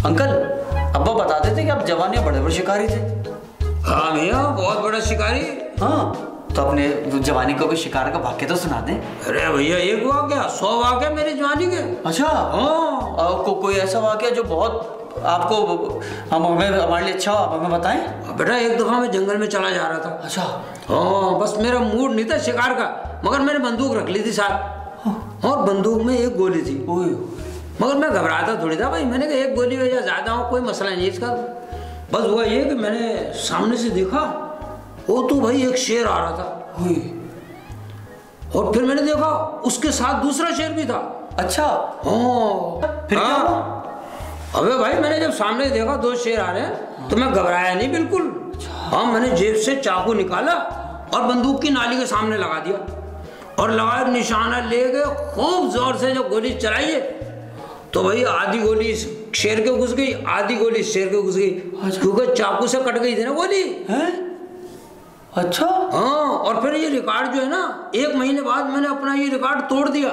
Uncle, अब्बा बताते थे कि आप जवानी में बड़े बड़े शिकारी थे। हाँ भैया, बहुत बड़ा शिकारी। हाँ, तो अपने जवानी को कोई शिकार का वाक्य तो सुना दें। अरे भैया, एक वाक्य 100 वाक्य मेरी जवानी के। अच्छा। हाँ, कोई ऐसा वाक्य जो बहुत आपको हमारे लिए अच्छा हो, आप हमें बताएं। बेटा, एक दफा मैं जंगल में चला जा रहा था। अच्छा। हाँ, बस मेरा मूड नहीं था शिकार का, मगर मैंने बंदूक रख ली थी साथ, और बंदूक में एक गोली थी। मगर मैं घबराता थोड़ी था भाई, मैंने कहा एक गोली हो या ज्यादा हो कोई मसला नहीं इसका। बस हुआ ये कि मैंने सामने से देखा, वो तो भाई एक शेर आ रहा था, और फिर मैंने देखा उसके साथ दूसरा शेर भी था। अच्छा। हाँ, फिर क्या हुआ? अबे भाई, मैंने जब सामने देखा 2 शेर आ रहे हैं तो मैं घबराया नहीं बिल्कुल। हाँ, मैंने जेब से चाकू निकाला और बंदूक की नाली के सामने लगा दिया, और लगा निशाना ले गए, खूब जोर से जो गोली चलाई है, तो भाई आधी गोली शेर के घुस गई, आधी गोली शेर के घुस गई, क्योंकि चाकू से कट गई थी ना गोली। अच्छा। हाँ, और फिर ये रिकॉर्ड जो है ना, 1 महीने बाद मैंने अपना ये रिकॉर्ड तोड़ दिया।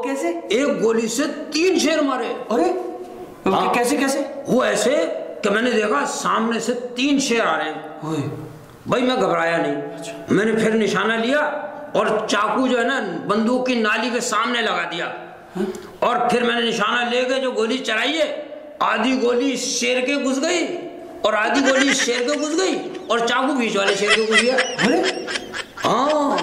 कैसे? एक गोली से 3 शेर मारे। अरे कैसे कैसे? वो ऐसे कि मैंने देखा सामने से 3 शेर आ रहे हैं। भाई मैं घबराया नहीं। अच्छा। मैंने फिर निशाना लिया और चाकू जो है ना बंदूक की नाली के सामने लगा दिया। और फिर मैंने निशाना लेके जो गोली चलाई है, आधी गोली शेर के घुस गई और आधी गोली शेर के घुस गई, और चाकू बीच वाले शेर के घुस गया। हाँ,